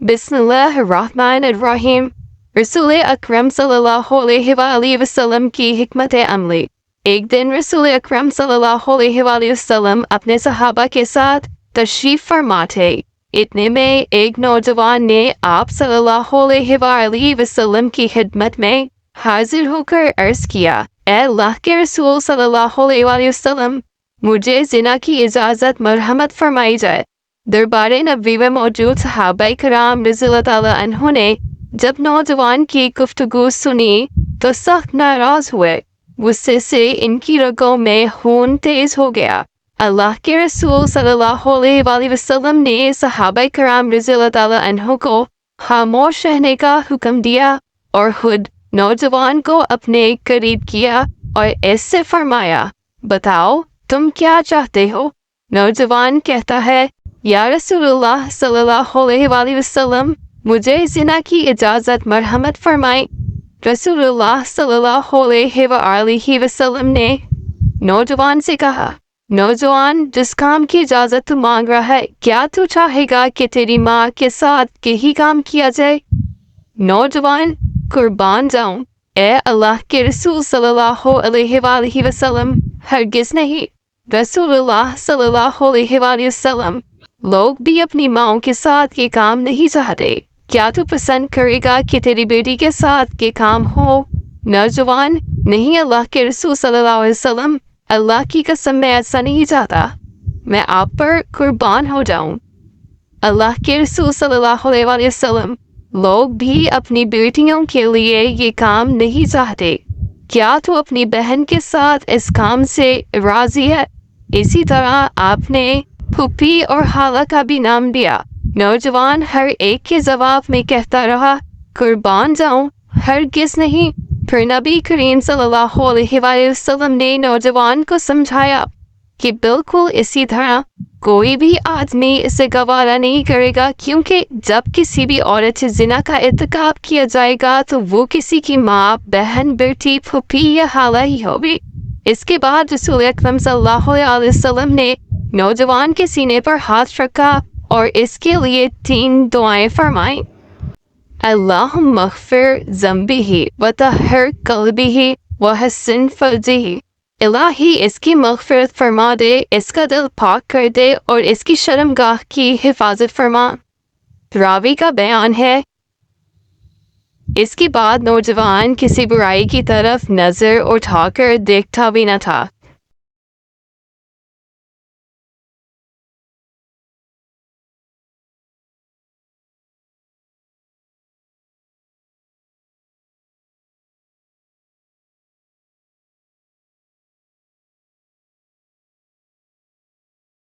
बिस्मिल्लाहिर्रहमानिर्रहीम। रसूल अकरम सल्लल्लाहु अलैहि वसल्लम की हिकमत अमली। एक दिन रसूल अकरम सल्लल्लाहु अलैहि वसल्लम अपने सहाबा के साथ तशरीफ फरमा थे। इतने में एक नौजवान ने आप सल्लल्लाहु अलैहि वसल्लम की खिदमत में हाजिर होकर अर्ज किया, ए अल्लाह के रसूल सल्लल्लाहु अलैहि वसल्लम, मुझे जिना की इजाज़त मरहमत फरमाई जाए। दरबारे नबी में मौजूद सहाबाए कराम रज़ियल्लाहु ताला अन्हुम ने जब नौजवान की गुफ्तगू सुनी तो सख्त नाराज हुए। गुस्से से इनकी रगों में खून तेज हो गया। अल्लाह के रसूल सल्लल्लाहु अलैहि वसल्लम ने सहाबाए कराम रज़ियल्लाहु ताला अन्हुम को खामोश रहने का हुक्म दिया और खुद नौजवान को अपने करीब किया और ऐसे फरमाया, बताओ तुम क्या चाहते हो? नौजवान कहता है, या रसूलुल्लाह सल्लल्लाहु अलैहि वसल्लम, मुझे ज़िना की इजाज़त मरहमत फरमाएं। रसूलुल्लाह सल्लल्लाहु अलैहि वसल्लम ने नौजवान से कहा, नौजवान, जिस काम की इजाज़त तू मांग रहा है, क्या तू चाहेगा कि तेरी माँ के साथ यही काम किया जाए? नौजवान, कुर्बान जाऊं, ए अल्लाह के रसूल सल्लल्लाहु अलैहि वसल्लम, हरगिज़ नहीं। रसूलुल्लाह सल्लल्लाहु अलैहि वसल्लम, लोग भी अपनी माँओं के साथ ये काम नहीं चाहते। क्या तू पसंद करेगा कि तेरी बेटी के साथ ये काम हो? नौजवान, नहीं अल्लाह के रसूल सल्लल्लाहु अलैहि वसल्लम, अल्लाह की कसम मैं ऐसा नहीं चाहता। मैं आप पर कुर्बान हो जाऊं। अल्लाह के रसूल सल्लल्लाहु अलैहि वसल्लम, लोग भी अपनी बेटियों के लिए ये काम नहीं चाहते। क्या तू अपनी बहन के साथ इस काम से राजी है? इसी तरह आपने फूफी और खाला का भी नाम दिया। नौजवान हर एक के जवाब में कहता रहा, कुर्बान जाऊं, हरगिज़ नहीं। फिर नबी करीम सल्लल्लाहु अलैहि वसल्लम ने नौजवान को समझाया कि बिल्कुल इसी तरह कोई भी आदमी इसे गवारा नहीं करेगा, क्योंकि जब किसी भी औरत से जिना का इर्तिकाब किया जाएगा तो वो किसी की माँ, बहन, बेटी, फूफी या खाला ही होगी। इसके बाद रसूल अकरम सल्लल्लाहु अलैहि वसल्लम ने नौजवान के सीने पर हाथ रखा और इसके लिए 3 दुआएं फरमाई। अल्लाहुम्मा मग़फ़िर ज़ंबिही व तहहिर क़ल्बिही व हस्सिन फ़र्जिही। इलाही इसकी मग़फ़िरत फरमा दे, इसका दिल पाक कर दे और इसकी शर्मगाह की हिफाजत फरमा। रावी का बयान है, इसके बाद नौजवान किसी बुराई की तरफ नज़र उठाकर देखता भी न था।